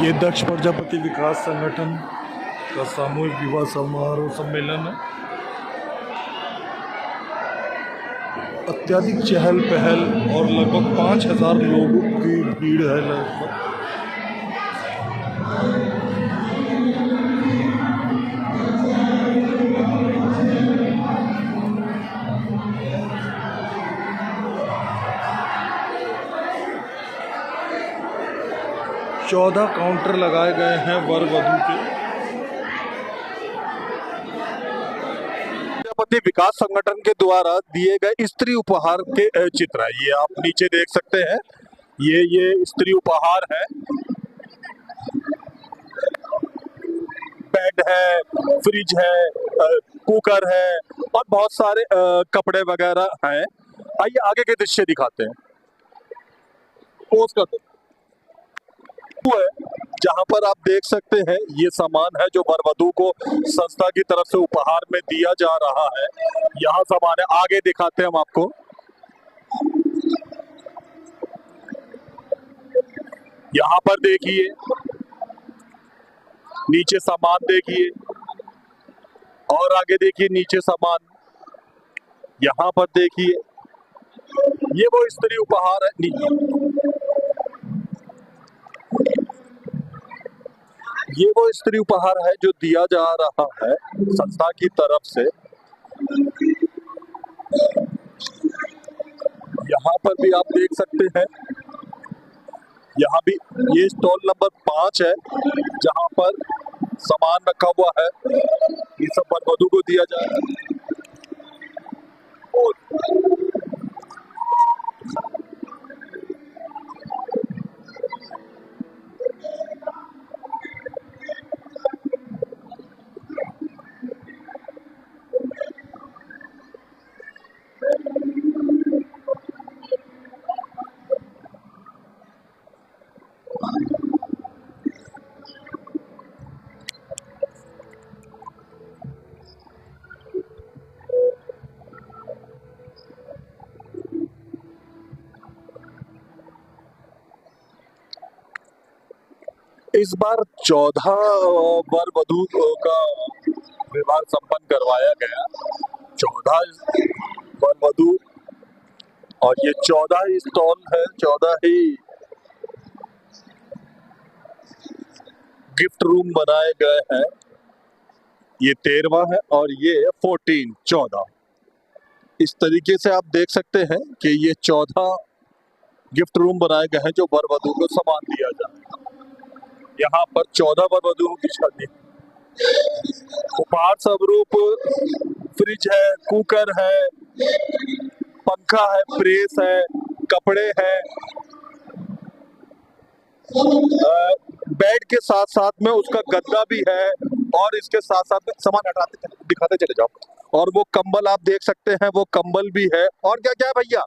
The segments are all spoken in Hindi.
ये दक्ष प्रजापति विकास संगठन का सामूहिक विवाह समारोह सम्मेलन है। अत्यधिक चहल पहल और लगभग 5000 लोगों की भीड़ है। लगभग चौदह काउंटर लगाए गए हैं वर वधू के। प्रजापति विकास संगठन के द्वारा दिए गए स्त्री उपहार के चित्र है। ये आप नीचे देख सकते हैं। ये स्त्री उपहार है। बेड है, फ्रिज है, कुकर है और बहुत सारे कपड़े वगैरह हैं। आइए आगे के दृश्य दिखाते हैं। पोज करते हैं। जहां पर आप देख सकते हैं ये सामान है जो वर वधू को संस्था की तरफ से उपहार में दिया जा रहा है। यहाँ सामान है, आगे दिखाते हैं हम आपको। यहाँ पर देखिए, नीचे सामान देखिए और आगे देखिए नीचे सामान। यहाँ पर देखिए ये वो स्त्री उपहार है। ये वो स्त्री उपहार है जो दिया जा रहा है संस्था की तरफ से। यहाँ पर भी आप देख सकते हैं, यहाँ भी ये स्टॉल नंबर 5 है जहाँ पर सामान रखा हुआ है। ये सब वर वधू को दिया जाए। इस बार 14 वर वधू का विवाह संपन्न करवाया गया। 14 वर वधू और ये 14 ही स्टॉल है, 14 ही गिफ्ट रूम बनाए गए हैं। ये 13वां है और ये 14 इस तरीके से आप देख सकते हैं कि ये 14 गिफ्ट रूम बनाए गए हैं जो वर वधू को सामान दिया जाए। यहाँ पर 14 वर वधुओं की शादी। उपहार स्वरूप फ्रिज है, कुकर है, पंखा है, प्रेस है, कपड़े हैं। बेड के साथ साथ में उसका गद्दा भी है और इसके साथ साथ में सामान हटाते दिखाते चले जाओ। और वो कंबल आप देख सकते हैं, वो कंबल भी है। और क्या क्या है भैया?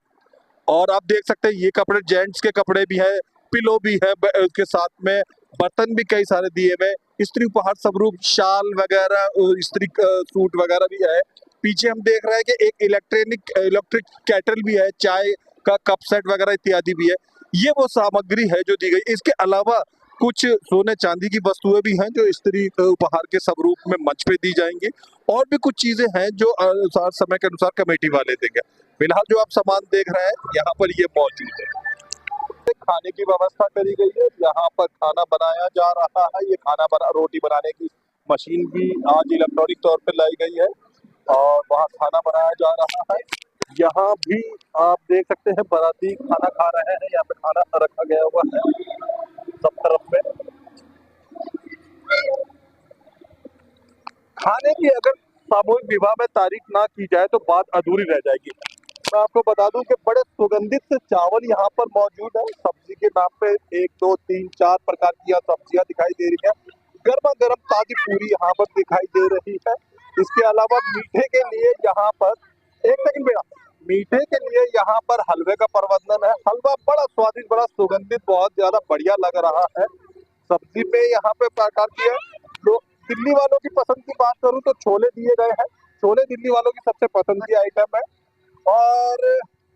और आप देख सकते हैं ये कपड़े जेंट्स के कपड़े भी है, पिलो भी है, उसके साथ में बर्तन भी कई सारे दिए हुए। स्त्री उपहार स्वरूप शाल वगैरह, स्त्री सूट वगैरह भी है। पीछे हम देख रहे हैं कि एक इलेक्ट्रिक केटल भी है, चाय का कप सेट वगैरह इत्यादि भी है। ये वो सामग्री है जो दी गई। इसके अलावा कुछ सोने चांदी की वस्तुएं भी हैं जो स्त्री उपहार के स्वरूप में मंच पे दी जाएंगी। और भी कुछ चीजें हैं जो अनुसार समय के अनुसार कमेटी वाले देंगे। फिलहाल जो आप सामान देख रहे हैं यहाँ पर ये मौजूद है। खाने की व्यवस्था करी गई है। यहाँ पर खाना बनाया जा रहा है। ये रोटी बनाने की मशीन भी आज इलेक्ट्रॉनिक तौर पे लाई गई है और वहाँ खाना बनाया जा रहा है। यहाँ भी आप देख सकते हैं बाराती खाना खा रहे हैं। यहाँ पे खाना रखा गया हुआ है सब तरफ में। खाने की अगर सामूहिक विवाह में तारीफ ना की जाए तो बात अधूरी रह जाएगी। मैं आपको बता दूं कि बड़े सुगंधित से चावल यहाँ पर मौजूद है। सब्जी के नाम पे 1 2 3 4 प्रकार की सब्जियां दिखाई दे रही है। गर्मा गर्म ताजी पूरी यहाँ पर दिखाई दे रही है। इसके अलावा मीठे के लिए यहाँ पर मीठे के लिए यहाँ पर हलवे का प्रबंधन है। हलवा बड़ा स्वादिष्ट, बड़ा सुगंधित, बहुत ज्यादा बढ़िया लग रहा है। सब्जी पे यहाँ पे प्रकार की है। तो दिल्ली वालों की पसंद की बात करूँ तो छोले दिए गए हैं। छोले दिल्ली वालों की सबसे पसंद की आइटम है। और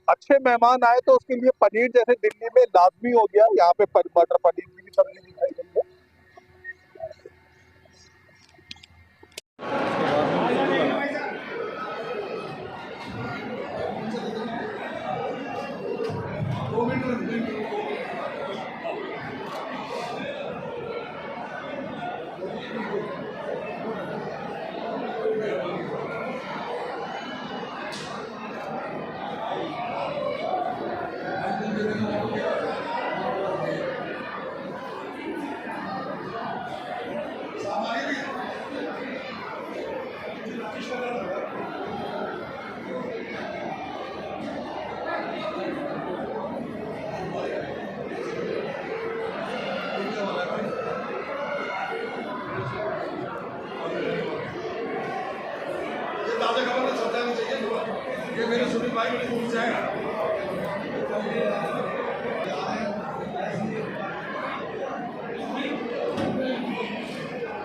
अच्छे मेहमान आए तो उसके लिए पनीर जैसे दिल्ली में लाजमी हो गया। यहाँ पे मटर पनीर की भी सब्जी दिखाई गई है।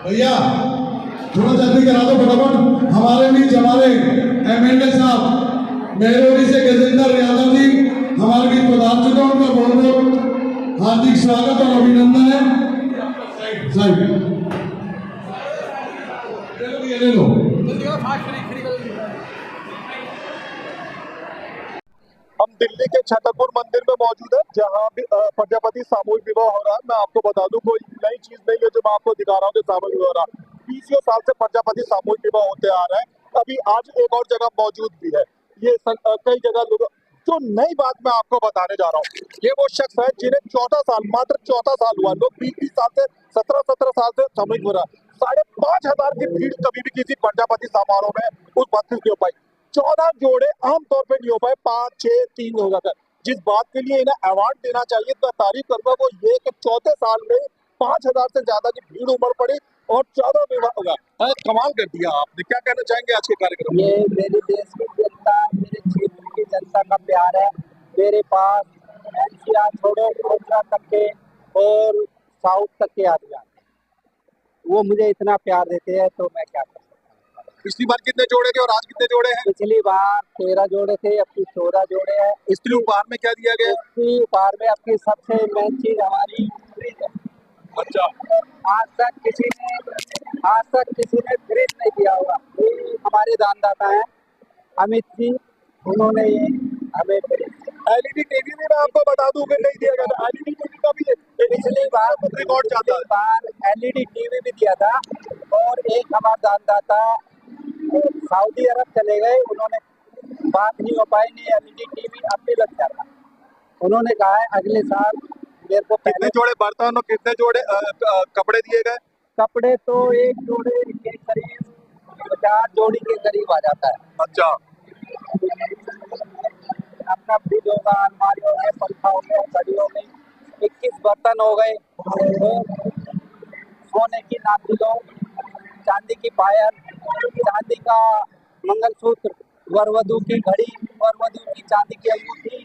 भैया थोड़ा जल्दी करा दो फटाफट। हमारे बीच हमारे एमएलए साहब मेहरौली से गजेंद्र यादव जी हमारे बीच पधार चुके हैं। उनका बहुत बहुत हार्दिक स्वागत और अभिनंदन है। साहब ले लो। हम दिल्ली के छतरपुर मंदिर में मौजूद है, जहाँ भी प्रजापति सामूहिक विवाह हो रहा है। मैं आपको बता दूं कोई नई चीज नहीं है जो मैं आपको दिखा रहा हूँ कि सामूहिक विवाह हो रहा है। 20 साल से प्रजापति सामूहिक विवाह होते आ रहा है। अभी आज एक और जगह मौजूद भी है। ये कई जगह लोग जो नई बात मैं आपको बताने जा रहा हूँ, ये वो शख्स है जिन्हें 14 साल मात्र 14 साल हुआ। लोग 20 साल से 17 साल से सामूहिक हो रहा है। 5,500 की भीड़ कभी भी किसी प्रजापति समारोह में उस बात नहीं हो पाई। 14 जोड़े आमतौर पे नहीं हो पाए, 5, 6, 3 हो जाता है। जिस बात के लिए इन्हें अवार्ड देना चाहिए, तो तारीफ करूंगा वो ये कि चौथे साल में 5,000 से ज्यादा की भीड़ उमड़ पड़ी और 14 विवाह होगा। कमाल कर दिया आपने। क्या कहना चाहेंगे आज के कार्यक्रम में? ये मेरे देश की जनता, मेरे क्षेत्र की जनता का प्यार है। मेरे पास एनसीआर छोड़ो आंध्रा तक के और साउथ तक के आदमी आते हैं, वो मुझे इतना प्यार देते हैं, तो मैं क्या कर सकता हूँ। पिछली बार कितने जोड़े थे और आज कितने जोड़े हैं? पिछली बार 13 जोड़े थे, अब की 14 जोड़े हैं। इसके उपहार में क्या दिया गया? इसकी उपहार में आपकी सबसे मेन चीज हमारी फ्रिज है। अच्छा, आज तक किसी ने फ्रिज नहीं दिया होगा। ये हमारे दानदाता हैं अमित जी, उन्होंने ये हमें एलईडी टीवी भी मैं आपको बता दूं कि नहीं दिया गया था। एलईडी टीवी का भी पिछली बार रिकॉर्ड चाहता है। बार एलईडी टीवी भी दिया था और एक हमारा दानदाता सऊदी अरब चले गए, उन्होंने बात नहीं हो पाई, नहीं एलईडी टीवी अब भी लग जाता। उन्होंने कहा है अगले साल मेरे को कितने जोड़े बर्तन और कितने जोड़े कपड़े दिए गए? कपड़े तो एक जोड़े के करीब 4 जोड़ी के करीब आ जाता है। अच्छा, अपना फ्रिज होगा, अलमारी हो गए, पंखा हो गया, घड़ी हो गई, 21 बर्तन हो गए, सोने की नाथुलों, चांदी की पायल, चांदी का मंगलसूत्र, वरवधु की घड़ी, वरवधु की चांदी की अंगूठी,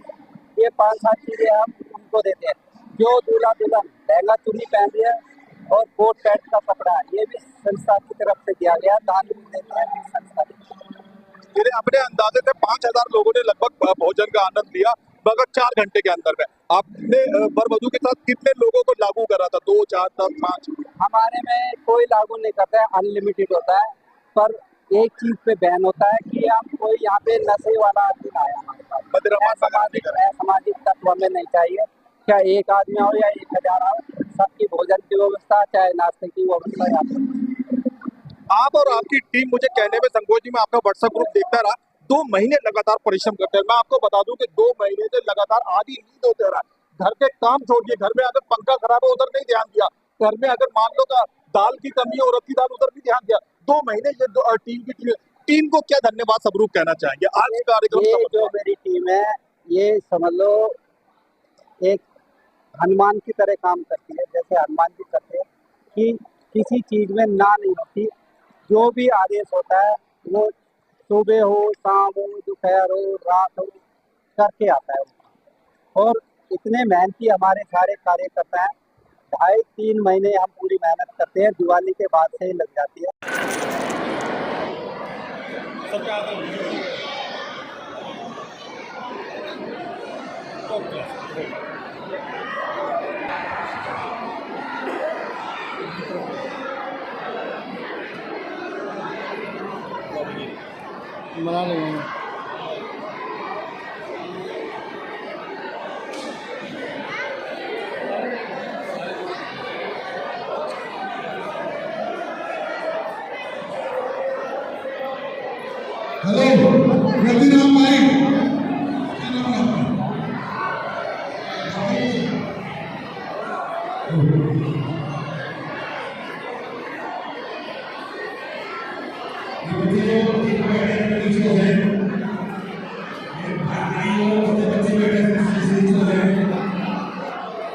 ये 5-7 चीजें हम उनको देते हैं। जो दूल्हा दुल्हन लहंगा चुन्नी पहन रही है और कोट पैंट का कपड़ा, ये भी संस्था की तरफ से दिया गया, दान भी देते हैं संस्था। मेरे अपने अंदाजे से 5,000 लोगों ने लगभग भोजन का आनंद लिया, मगर 4 घंटे के अंदर में। आपने वरवधु के साथ कितने लोगों को लागू करा था? 2, 4, 10, 5? हमारे में कोई लागू नहीं करता है, अनलिमिटेड होता है। पर एक चीज पे बैन होता है कि आप कोई यहाँ पे नशे वाला आदमी ना आए हमारे पास। सामाजिक तत्व हमें नहीं चाहिए। क्या एक आदमी हो या 1,000 हो, सबकी भोजन की व्यवस्था, चाहे नाश्ते की व्यवस्था यहाँ पे। आप और आपकी टीम, मुझे कहने में संकोच जी, मैं आपका व्हाट्सएप ग्रुप देखता रहा, 2 महीने लगातार परिश्रम करते हैं। मैं आपको बता दूं कि 2 महीने से लगातार आधी नींद होते रहा। घर के काम छोड़िए, घर में अगर पंखा खराब है उधर नहीं ध्यान दिया, घर में अगर मान लो का दाल की कमी है, उड़द की दाल, उधर भी ध्यान दिया। 2 महीने ये टीम को क्या धन्यवाद स्वरूप कहना चाहेंगे आज कार्यक्रम? ये जो मेरी टीम है, ये समझ लो एक हनुमान की तरह काम करती है। जैसे हनुमान जी करते हैं कि किसी चीज में ना नहीं होती, जो भी आदेश होता है वो सुबह हो, शाम हो, दोपहर हो, रात हो, करके आता है। और इतने मेहनती हमारे सारे कार्यकर्ता हैं। 2.5-3 महीने हम पूरी मेहनत करते हैं, दिवाली के बाद से ही लग जाती है। बना लेंगे। हेलो रतिराम भाई, क्या नाम है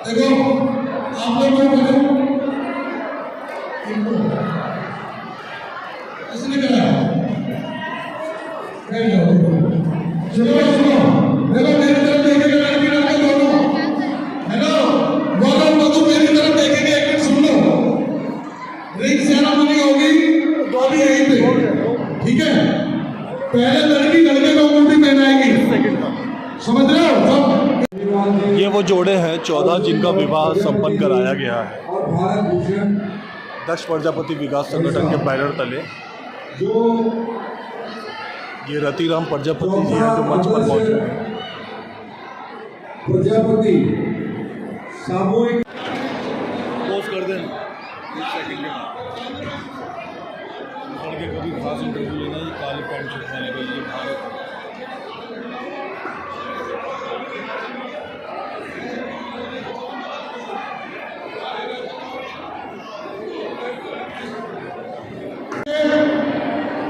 देखो आप लोग इसने कहा 14 जिनका विवाह संपन्न कराया गया है और भारत भूषण दक्ष प्रजापति विकास संगठन के बैनर तले। जो ये रतिराम प्रजापति जी हैं जो मंच पर मौजूद हैं। प्रजापति सामूहिक पोस्ट कर दें 20 सेकंड के बाद के कभी खास इंटरव्यू लेना। ये काले पैंट शर्ट पहने का ये भारत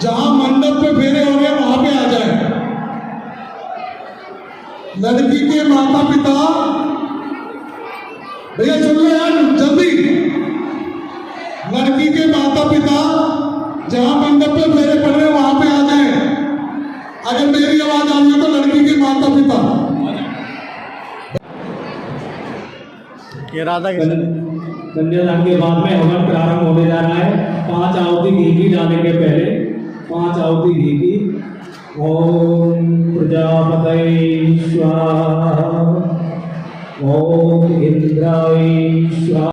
जहां मंडप पे फेरे हो रहे हैं वहां पे आ जाए। लड़की के माता पिता भैया सुन लो यार जल्दी। लड़की के माता पिता जहां मंडप पे फेरे पड़ रहे हैं वहां पे आ जाए। अगर मेरी आवाज आ रही है तो लड़की के माता पिता। ये राधा कन्यादान के बाद में हवन प्रारंभ होने जा रहा है। 5 आहुति घी की डालने के पहले 5 आहुति घी की। ओम प्रजापतये स्वाहा, ओम इंद्राय स्वाहा।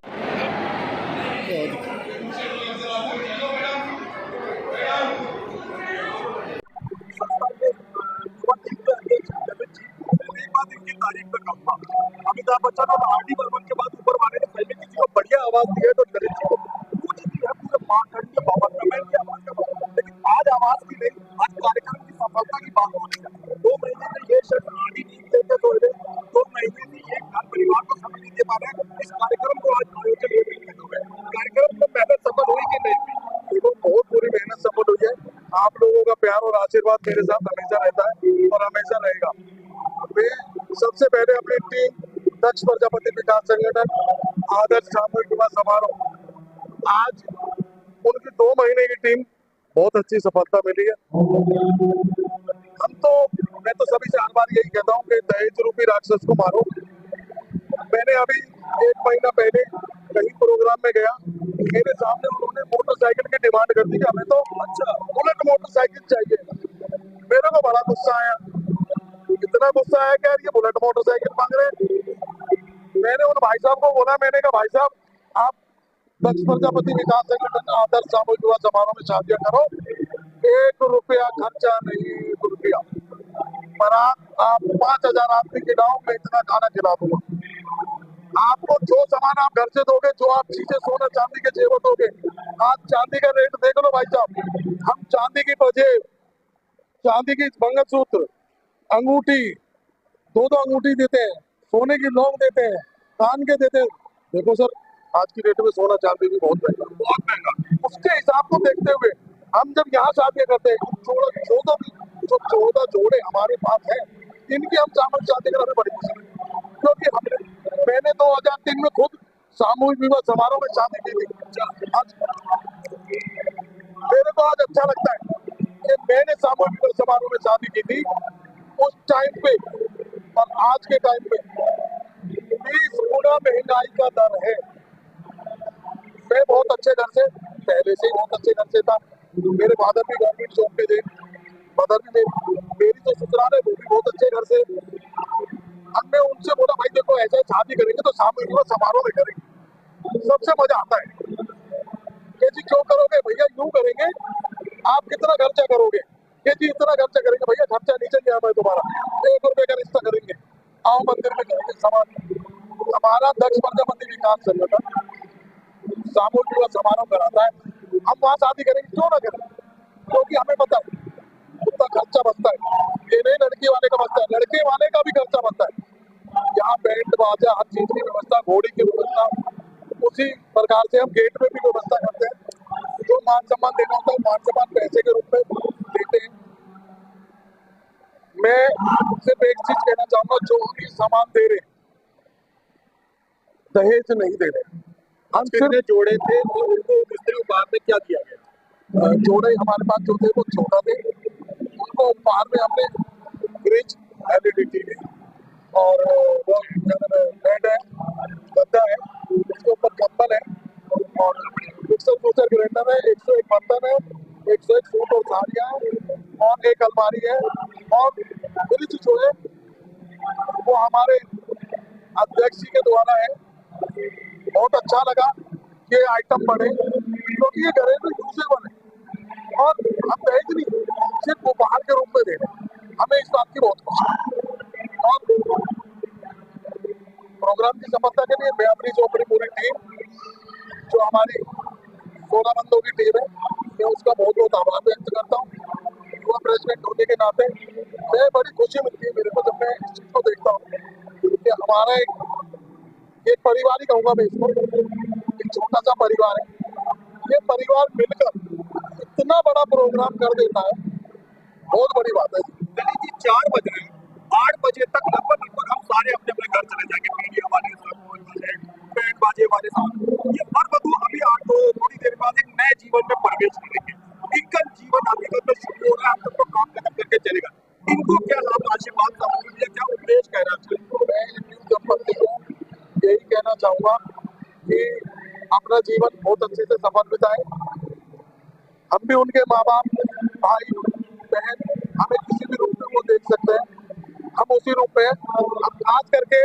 अमिताभ बच्चन और आर.डी. बर्मन के बाद ऊपर वाले ने पहले किसी को बढ़िया आवाज दी है तो ललित जी को वो जीती है पूरे मानखंड के पावर कमेंट की आवाज का। लेकिन आज आवाज की नहीं, आज कार्यक्रम की सफलता की बात हो रही है। 2 महीने में ये शर्ट आर.डी. नहीं देते तो 2 महीने में ये घर परिवार को समय नहीं दे पा रहे। इस कार्यक्रम को आज आयोजन हुए कार्यक्रम में मेहनत सफल हुई कि नहीं हुई? देखो बहुत पूरी मेहनत सफल हुई है। आप लोगों का प्यार और आशीर्वाद मेरे साथ हमेशा रहता है और हमेशा रहेगा। मैं सबसे पहले अपनी टीम दक्ष प्रजापति विकास संगठन आदर्श सामूहिक विवाह समारोह, आज उनकी 2 महीने की टीम बहुत अच्छी सफलता मिली है। मैं तो सभी से हर बार यही कहता हूँ कि दहेज रूपी राक्षस को मारो। मैंने अभी 1 महीना पहले कहीं प्रोग्राम में गया, मेरे सामने उन्होंने मोटरसाइकिल की डिमांड कर दी कि हमें तो बुलेट मोटरसाइकिल चाहिए। मेरे को बड़ा गुस्सा आया, इतना गुस्सा आया कि यार ये बुलेट मोटरसाइकिल मांग रहे हैं। मैंने उन भाई साहब को बोला, मैंने कहा भाई साहब आप दक्ष प्रजापति विकास संगठन आदर्श सामूहिक विवाह समारोह में शादियां करो, 1 रुपया खर्चा नहीं, 1 रुपया पर आप 5000 आदमी खिलाओ, मैं इतना खाना खिला दूंगा। आपको जो सामान आप घर से दोगे, जो आप चीजें सोना चांदी के जेवर दोगे, आज चांदी का रेट देख लो भाई साहब। हम चांदी की पजेब, चांदी की मंगलसूत्र, अंगूठी, 2 अंगूठी देते हैं, सोने की लौंग देते हैं, कान के देते हैं। देखो सर आज की डेट में सोना चांदी भी बहुत महंगा। उसके हिसाब को देखते हुए हम जब यहाँ शादियां करते हैं, 14 जोड़े हमारे पास हैं, इनकी हम चावल शादी कराने बड़ी खुशी है। क्योंकि मैंने 2003 में खुद सामूहिक विवाह समारोह में शादी की थी। आज मेरे को आज अच्छा लगता है कि मैंने सामूहिक विवाह समारोह में शादी की थी उस टाइम पे, और आज के टाइम पे 20 गुना महंगाई का दर है। मैं बहुत अच्छे घर से, पहले से ही बहुत अच्छे घर से था। मेरे फादर भी गवर्नमेंट जॉब पे थे, मदर भी मेरी जो ससुराल है वो भी बहुत अच्छे घर से। हमने उनसे बोला भाई देखो ऐसे शादी करेंगे तो सामूहिक विवाह समारोह में करेंगे, सबसे मजा आता है। कि जी क्यों करोगे भैया, यूं करेंगे। आप कितना खर्चा करोगे? कि जी इतना खर्चा करेंगे। भैया खर्चा नहीं चाहिए हमें तुम्हारा, 1 रुपए का रिश्ता करेंगे, आओ मंदिर में करेंगे समान। हमारा दक्ष प्रजापति विकास संगठन सामूहिक विवाह समारोह कराता है, हम वहाँ शादी करेंगे, क्यों ना करें? क्योंकि हमें पता है उतना खर्चा बनता है। ये नहीं लड़की वाले का बनता है, लड़के वाले का भी खर्चा बनता है। यहाँ बैंड बाजा हर चीज की व्यवस्था, घोड़ी की व्यवस्था, उसी प्रकार से हम गेट में भी व्यवस्था करते हैं। जो मान सम्मान देना होता है मान सम्मान पैसे के रूप में देते हैं। मैं सिर्फ एक चीज कहना चाहूंगा, जो भी सामान दे रहे दहेज नहीं दे रहे। हम सिर्फ जोड़े थे तो उनको किसी उपहार में क्या किया गया? जोड़े हमारे पास जो थे वो 14 थे, उनको उपहार में हमने फ्रिज, LED TV और वो बेड है, गद्दा है, उसके ऊपर कंबल है और मिक्सर जूसर ग्राइंडर है, 101 बर्तन है, 101 सूट और साड़ियाँ हैं और एक अलमारी है। और फ्रिज जो है वो हमारे अध्यक्ष जी के द्वारा है। बहुत अच्छा लगा कि ये आइटम बढ़े, क्योंकि ये घरेलू यूजेबल है और हम दहेज नहीं सिर्फ उपहार के रूप में दे रहे हैं। हमें इस बात की बहुत खुशी है। और प्रोग्राम की सफलता के लिए मैं अपनी जो अपनी पूरी टीम, जो हमारी 16 बंदों की टीम है, मैं उसका बहुत बहुत आभार व्यक्त करता हूँ। युवा प्रेसिडेंट होने के नाते मैं बड़ी खुशी मिलती है मेरे को जब मैं इस चीज को देखता हूँ कि हमारा एक परिवार ही कहूँगा मैं इसको, एक छोटा सा परिवार है। ये परिवार मिलकर इतना बड़ा प्रोग्राम कर देता है, बहुत बड़ी बात है। चलिए जी 4 बज रहे हैं, 8 बजे तक लगभग हम सारे अपने अपने घर चले जाएंगे। मीडिया वाले, बैंड बाजे वाले साथ ये वर वधू अभी थोड़ी देर बाद एक नए जीवन में प्रवेश करेंगे। इनका जीवन हकीकत में शुरू हो रहा है, हम सबको काम खत्म करके चलेगा। इनको क्या लाभ आशीर्वाद समझ क्या उपदेश कहना चाहिए? मैं न्यू दंपति को यही कहना चाहूंगा कि अपना जीवन बहुत अच्छे से सफल बिताए। हम भी उनके माँ बाप, भाई बहन, हमें किसी भी रूप में वो देख सकते हैं, हम उसी रूप में हम खास करके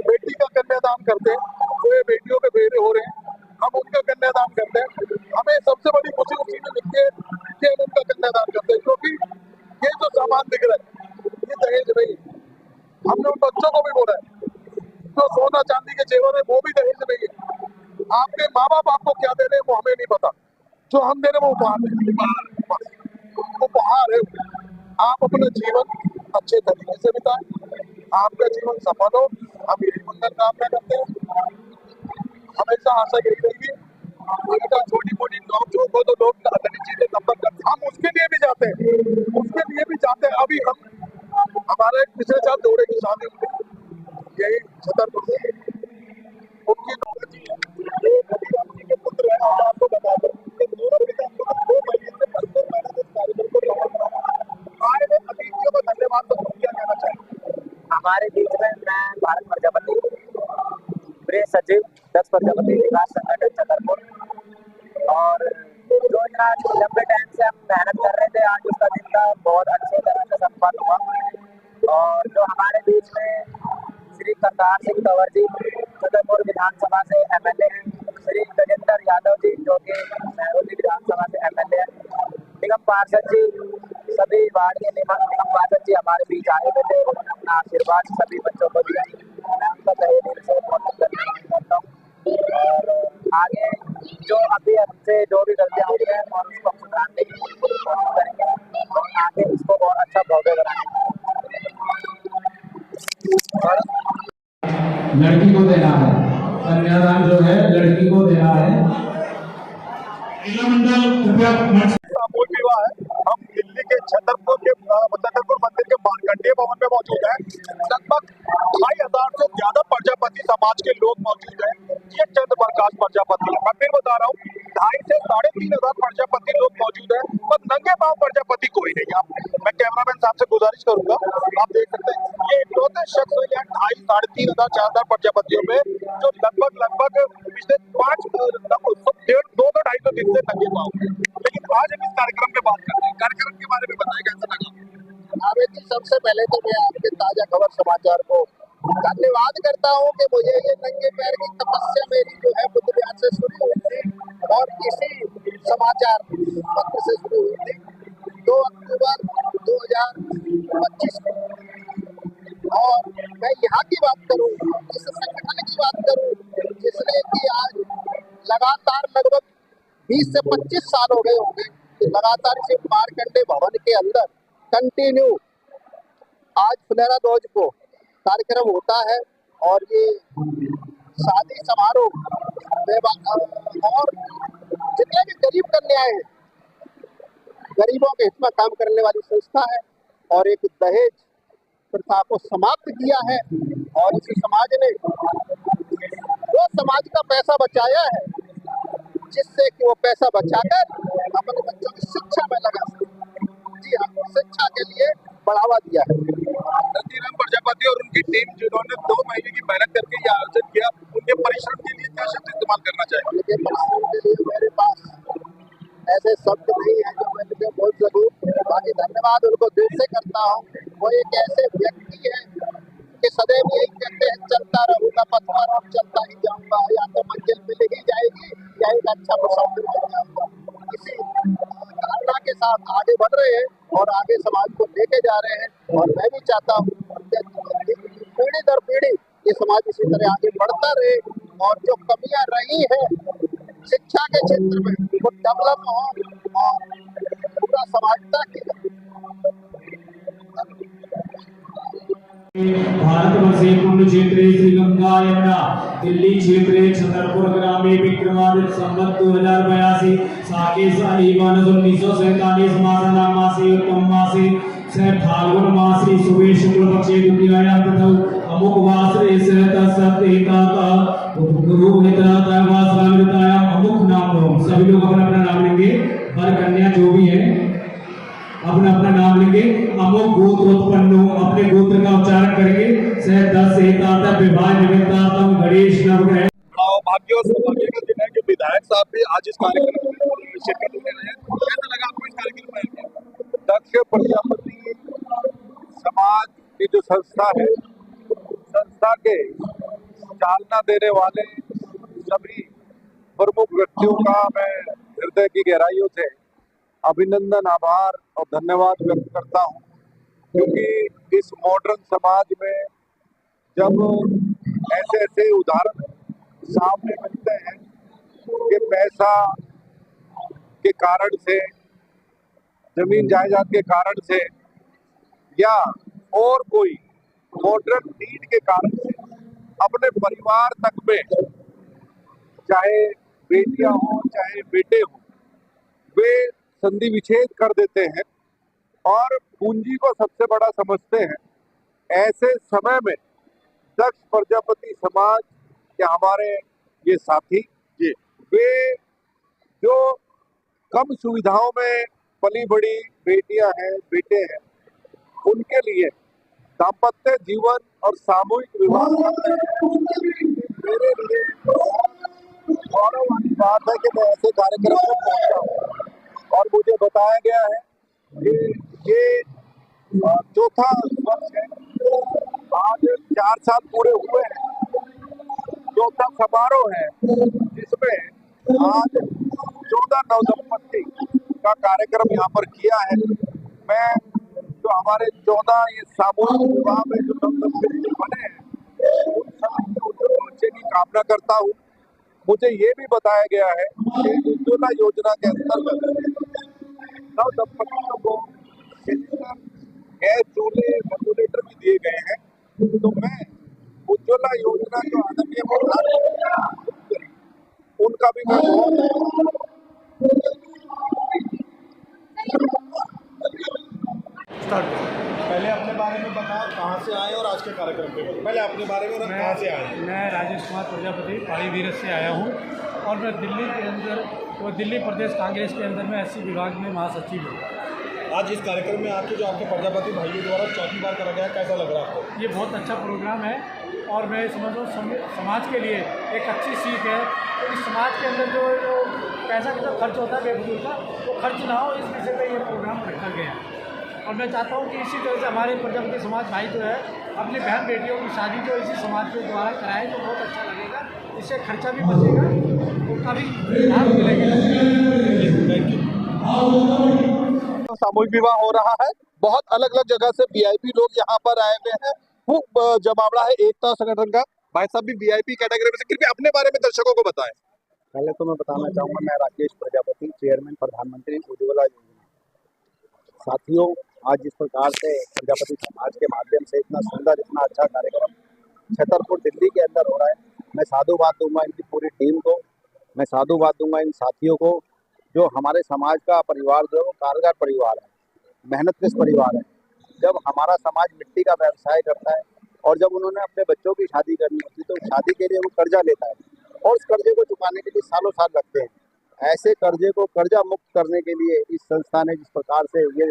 बेटी का कन्यादान करते हैं। जो ये बेटियों के बेटे हो रहे हैं, हम उनका कन्यादान करते हैं। हमें सबसे बड़ी खुशी उसी में मिलती है कि हम उनका कन्यादान करते हैं, क्योंकि ये जो सामान दिख रहा है ये दहेज नहीं। हमने उन बच्चों को भी बोला है जो सोना चांदी के जेवर है वो भी दहेज नहीं है। आपके माँ बाप आपको क्या दे रहे हैं वो हमें नहीं पता, जो हम दे रहे हैं वो उपहार है। उपहार है। आप अपना जीवन अच्छे तरीके से बिताएं, आपका जीवन सफल हो, हम यही मंगल कामना करते हैं। हमेशा आशा यही रहेगी, उनका छोटी मोटी नोक झोंक हो तो लोग चीजें नंबर करते हैं, हम उसके लिए भी जाते हैं, उसके लिए भी जाते हैं। अभी हम हमारे पिछले साल जोड़े की शादी हुई यही छतरपुर से, उनकी के पुत्र है। और आपको बता दें कि दोनों पिता 2 महीने से भरपूर मेहनत इस कार्यक्रम को करवा आए हुए अतिथियों को धन्यवाद तो क्या कहना चाहिए? हमारे बीच में मैं भारत प्रजापति गृह सचिव 10 प्रजापति विकास संगठन छतरपुर, और जो इतना लंबे टाइम से हम मेहनत कर रहे थे, आज उसका दिन का बहुत अच्छी तरह से संपन्न हुआ। और जो हमारे बीच में श्री करतार सिंह कंवर जी छतरपुर विधानसभा से एमएलए हैं, श्री गजेंद्र यादव जी जो कि महरौली विधानसभा से एमएलए हैं, निगम पार्षद जी, सभी वार्ड के निगम पार्षद जी हमारे बीच आए हुए थे। उन्होंने अपना आशीर्वाद सभी बच्चों को दिया। मैं उनका तहे दिल से बहुत धन्यवाद करता हूँ। और आगे जो अभी हमसे जो भी गलतियाँ हुई हैं और उसको सुधारने की कोशिश करेंगे और आगे इसको और अच्छा भव्य बनाएंगे। लड़की को देना है, कन्यादान जो है लड़की को देना है। सामूहिक विवाह है। हम दिल्ली के छतरपुर मंदिर के मार्कंडेय भवन में मौजूद है। लगभग 2500 से ज्यादा प्रजापति समाज के लोग मौजूद हैं। ये चंद्र प्रकाश प्रजापति है। मैं फिर बता रहा हूँ, 2,500 से 3,500 प्रजापति लोग मौजूद हैं, पर नंगे पांव प्रजापति कोई नहीं है। मैं कैमरामैन साहब से गुजारिश करूंगा, आप देख सकते हैं ये इकलौते शख्स है 2,500, 3,500, 4,000 प्रजापतियों में जो लगभग पिछले 2-2.5 दिन से नंगे पांव हैं। लेकिन आज हम इस कार्यक्रम में बात करते हैं। कार्यक्रम के बारे में बताएं, कैसा लगा? आवेद जी, सबसे पहले तो मैं आपके ताजा खबर समाचार को धन्यवाद करता हूँ कि मुझे ये नंगे पैर की तपस्या मेरी जो है बुधवार से शुरू हुई थी और इसी समाचार पत्र से शुरू हुई थी 2 अक्टूबर 2025 को। और मैं यहाँ की बात करूँ, इस संगठन की बात करूँ जिसने कि आज लगातार लगभग 20 से 25 साल हो गए होंगे कि लगातार इसी मार्कंडेय भवन के अंदर कंटिन्यू आज फुलेरा ध्वज को कार्यक्रम होता है। और ये शादी समारोह और जितने भी गरीब कन्याएं हैं, गरीबों के हित में काम करने वाली संस्था है और एक दहेज प्रथा को समाप्त किया है। और इसी समाज ने वो समाज का पैसा बचाया है जिससे कि वो पैसा बचाकर अपने बच्चों की शिक्षा में लगा सके। जी हाँ, शिक्षा के लिए बढ़ावा दिया है। रतिराम प्रजापति और उनकी टीम जिन्होंने 2 महीने की मेहनत करके ये आयोजन किया, उनके परिश्रम के लिए क्या शब्द इस्तेमाल करना चाहिए? उनके परिश्रम के लिए मेरे पास ऐसे शब्द नहीं है जो मैं उनके बोल सकूं। बाकी धन्यवाद उनको दिल से करता हूँ। वो एक ऐसे व्यक्ति है कि सदैव यही कहते हैं चलता रहूंगा पथ पर और चलता ही जाऊंगा, या तो मंजिल मिल ही जाएगी या एक अच्छा मुसाफिर बन जाऊंगा। इसी धारणा के साथ आगे बढ़ रहे हैं और आगे समाज को लेके जा रहे हैं। और मैं भी चाहता हूँ कि पीढ़ी दर पीढ़ी ये समाज इसी तरह आगे बढ़ता रहे और जो कमियां रही है शिक्षा के क्षेत्र में वो डेवलप हो और पूरा समाज तरक्की करे। भारतवर्षे पुण्यक्षेत्रे श्रीगंगा यमुना दिल्ली क्षेत्रे छतरपुर ग्रामे विक्रमादित्य संवत 2082 साके सालीवान 1947 मासानाम मासे उत्तम मासे से फाल्गुन मासे शुभे शुक्ल पक्षे द्वितीयायां प्रथम अमुक वासरे से तत्सतेता गुरु हितनाता वासरामृतायां अमुक नाम लो। सभी लोग अपना अपना नाम लेंगे, वर कन्या जो भी है अपना अपना नाम लेंगे। अमुक गोत्रोत्पन्नो अपने गोत्र का उच्चारण करेंगे। से 10 एकाता विवाह निमित्तार्थम गणेश नवग्रह। भाग्य और सौभाग्य का दिन है कि विधायक साहब भी आज इस कार्यक्रम में शिरकत ले रहे हैं। कैसा लगा आपको इस कार्यक्रम में? दक्ष प्रजापति समाज की जो संस्था है, संस्था के चालना देने वाले सभी प्रमुख व्यक्तियों का मैं हृदय की गहराइयों से अभिनंदन, आभार और धन्यवाद व्यक्त करता हूं, क्योंकि इस मॉडर्न समाज में जब ऐसे ऐसे उदाहरण सामने मिलते हैं कि पैसा के कारण से, जमीन जायदाद के कारण से या और कोई मॉडर्न नीड के कारण से अपने परिवार तक में, चाहे बेटियां हो चाहे बेटे हो, वे संधि विच्छेद कर देते हैं और पूंजी को सबसे बड़ा समझते हैं। ऐसे समय में दक्ष प्रजापति समाज के हमारे ये साथी, ये वे जो कम सुविधाओं में पली बड़ी बेटियां हैं, बेटे हैं, उनके लिए दाम्पत्य जीवन और सामूहिक विवाह करते हैं। मेरे लिए गौरव वाली बात है कि मैं ऐसे कार्यक्रम में पहुंचा हूँ और मुझे बताया गया है कि ये चौथा वर्ष है। आज 4 साल पूरे हुए हैं, चौथा समारोह है जिसमें आज 14 नवदंपति का कार्यक्रम यहाँ पर किया है। मैं जो हमारे 14 ये सामूहिक विवाह में जो नवदंपति बने हैं उन सभी के उज्जवल भविष्य की कामना करता हूँ। मुझे ये भी बताया गया है कि उज्ज्वला योजना के अंतर्गत नवदंपतियों को सिलेंडर, गैस चूल्हे, रेगुलेटर भी दिए गए हैं। तो मैं उज्ज्वला योजना जो आदरणीय प्रधानमंत्री उनका भी मैं पहले अपने बारे में बताओ, कहाँ से आए और आज के कार्यक्रम पे पहले अपने बारे में कहाँ से आए? मैं राजेश कुमार प्रजापति पहाड़ी वीरज से आया हूँ और मैं दिल्ली के अंदर वो दिल्ली प्रदेश कांग्रेस के अंदर में एससी विभाग में महासचिव हूँ। आज इस कार्यक्रम में आपके जो आपके प्रजापति भाइयों द्वारा चौथी बार करा गया, कैसा लग रहा है आपको? ये बहुत अच्छा प्रोग्राम है और मैं समझ समाज के लिए एक अच्छी सीख है। तो इस समाज के अंदर जो पैसा का जो खर्च होता है बेफजूल का, वो खर्च ना हो, इस विषय पर ये प्रोग्राम रखा गया है। और मैं चाहता हूँ कि इसी तरह से हमारे प्रजापति समाज भाई जो है अपनी बहन बेटियों की शादी जो इसी समाज के द्वारा कराए तो बहुत अच्छा लगेगा। इससे खर्चा भी बचेगा और काफ़ी लाभ मिलेगा। सामूहिक विवाह हो रहा है। बहुत अलग अलग जगह से वीआईपी लोग यहाँ पर आए हुए हैं। खूब जमावड़ा है एकता संगठन का। भाई साहब भी वीआईपी कैटेगरी में से, कृपया अपने बारे में दर्शकों को बताएं। पहले तो मैं बताना चाहूँगा, मैं राकेश प्रजापति, चेयरमैन प्रधानमंत्री उज्ज्वला योजना। साथियों, आज जिस प्रकार से प्रजापति समाज के माध्यम से इतना सुंदर, इतना अच्छा कार्यक्रम छतरपुर दिल्ली के अंदर हो रहा है, मैं साधुवाद दूंगा इनकी पूरी टीम को, मैं साधुवाद दूंगा इन साथियों को। जो हमारे समाज का परिवार जो है वो कारगर परिवार है, मेहनतकश परिवार है। जब हमारा समाज मिट्टी का व्यवसाय करता है और जब उन्होंने अपने बच्चों की शादी करनी होती है तो शादी के लिए वो कर्जा लेता है और उस कर्जे को चुकाने के लिए सालों साल लगते हैं। ऐसे कर्जे को कर्जा मुक्त करने के लिए इस संस्था ने जिस प्रकार से ये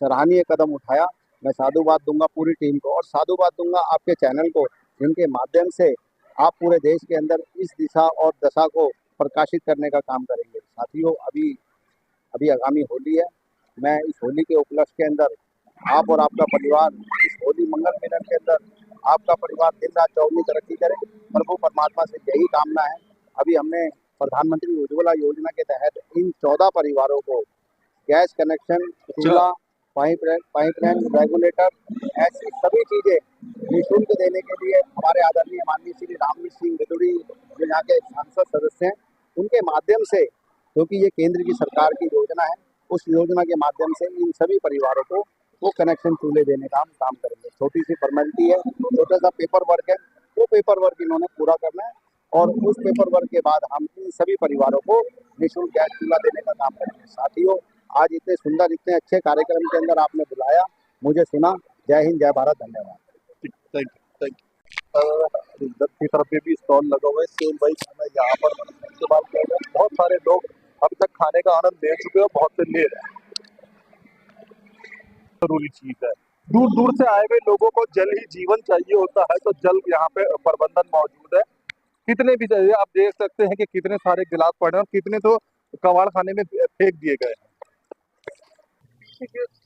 सराहनीय कदम उठाया, मैं साधुवाद दूंगा पूरी टीम को और साधुवाद दूंगा आपके चैनल को, जिनके माध्यम से आप पूरे देश के अंदर इस दिशा और दशा को प्रकाशित करने का काम करेंगे। साथियों, अभी आगामी होली है। मैं इस होली के उपलक्ष्य के अंदर आप और आपका परिवार इस होली मंगल मिलन के अंदर आपका परिवार दिन रात चौगुनी तरक्की करे, प्रभु परमात्मा से यही कामना है। अभी हमने प्रधानमंत्री उज्ज्वला योजना के तहत इन 14 परिवारों को गैस कनेक्शन, चूल्हा, पाइपलाइन, रेगुलेटर, ऐसी सभी चीजें निःशुल्क देने के लिए हमारे आदरणीय माननीय श्री रामवीर सिंह बिदुड़ी जो यहाँ के सांसद सदस्य हैं, उनके माध्यम से, क्योंकि ये केंद्र की सरकार की योजना है, उस योजना के माध्यम से इन सभी परिवारों को वो कनेक्शन चूल्हे देने का हम काम करेंगे। छोटी सी फॉर्मेलिटी है, छोटा सा पेपर वर्क है, वो पेपर वर्क इन्होंने पूरा करना है और उस पेपर वर्क के बाद हम इन सभी परिवारों को निःशुल्क गैस चूल्हा देने का काम करेंगे। साथियों, आज इतने सुंदर, इतने अच्छे कार्यक्रम के अंदर आपने बुलाया, मुझे सुना। जय हिंद, जय भारत, धन्यवाद। Thank you. इधर की तरफ भी स्टॉल लगा हुआ है, सेम वही खाना यहाँ पर के बाद बहुत सारे लोग अभी तक खाने का आनंद ले चुके हैं, बहुत से ले रहे हैं। जरूरी चीज है, दूर दूर से आए हुए लोगों को जल ही जीवन चाहिए होता है, तो जल यहाँ पे प्रबंधन मौजूद है। कितने भी चाहिए, आप देख सकते हैं कि कितने सारे गिलास पड़े हैं और कितने तो कबाड़ खाने में फेंक दिए गए हैं।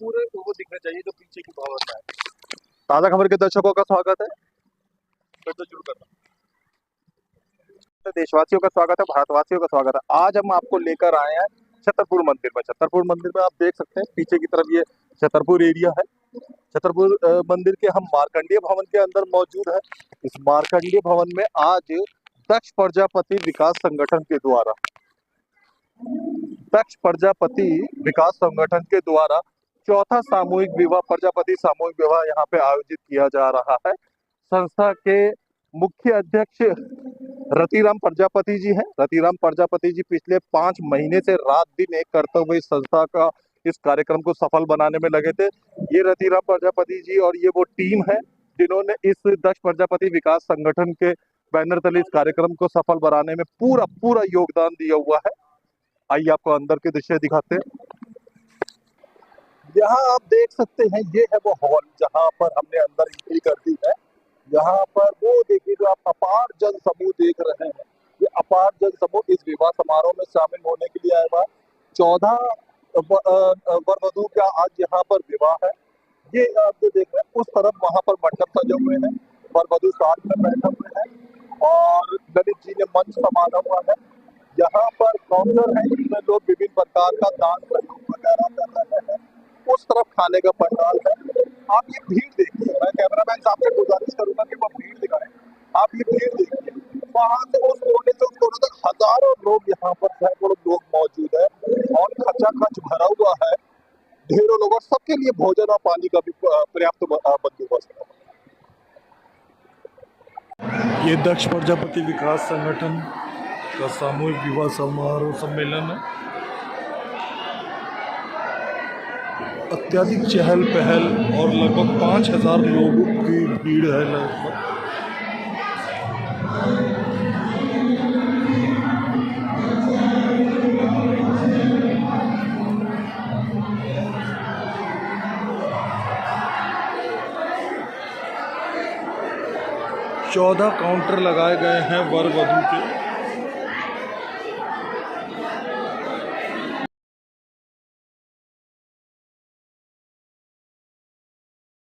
पूरे वो दिखने चाहिए जो पीछे की भवन है। ताजा खबर के दर्शकों का स्वागत है, फिर तो शुरू करना। देशवासियों का स्वागत है, भारतवासियों का स्वागत है। आज हम आपको लेकर आए हैं छतरपुर मंदिर में। छतरपुर मंदिर में आप देख सकते हैं पीछे की तरफ ये छतरपुर एरिया है। छतरपुर मंदिर के हम मार्कंडेय भवन के अंदर मौजूद है। इस मार्कंडेय भवन में आज दक्ष प्रजापति विकास संगठन के द्वारा चौथा सामूहिक विवाह, प्रजापति सामूहिक विवाह यहाँ पे आयोजित किया जा रहा है। संस्था के मुख्य अध्यक्ष रतिराम प्रजापति जी हैं। रतिराम प्रजापति जी पिछले 5 महीने से रात दिन एक करते हुए इस संस्था का, इस कार्यक्रम को सफल बनाने में लगे थे। ये रतिराम प्रजापति जी और ये वो टीम है जिन्होंने इस दक्ष प्रजापति विकास संगठन के बैनर तले इस कार्यक्रम को सफल बनाने में पूरा योगदान दिया हुआ है। आइए आपको अंदर के दृश्य दिखाते हैं। यहाँ आप देख सकते हैं, ये है वो हॉल जहाँ पर हमने अंदर एंट्री कर दी है। यहाँ पर वो देखिए जो आप अपार जन समूह देख रहे हैं, ये अपार जन समूह इस विवाह समारोह में शामिल होने के लिए आया हुआ। 14 वर वधू का आज यहाँ पर विवाह है। ये आप जो देख रहे हैं उस तरफ वहाँ पर मंडप सजे हुए हैं, वर वधू साथ में बैठे हुए हैं और ललित जी ने मंच संभाला हुआ है। यहाँ पर काउंटर है जिसमें लोग विभिन्न प्रकार का दान सहयोग वगैरह कर रहे हैं। उस तरफ खाने का पंडाल है। आप ये भीड़ देखिए, मैं कैमरामैन साहब से गुजारिश करूंगा कि वो भीड़ दिखाएं। आप ये भीड़ देखिए, वहां से उस कोने से उस कोने तक हजारों लोग यहाँ पर सैकड़ों लोग मौजूद है और खचाखच भरा हुआ है। ढेरों लोग और सबके लिए भोजन और पानी का भी पर्याप्त बंदोबस्त है। ये दक्ष प्रजापति विकास संगठन का सामूहिक विवाह समारोह सम्मेलन है। अत्यधिक चहल पहल और लगभग 5000 लोगों की भीड़ है लगभग। चौदह काउंटर लगाए गए हैं वर वधू के।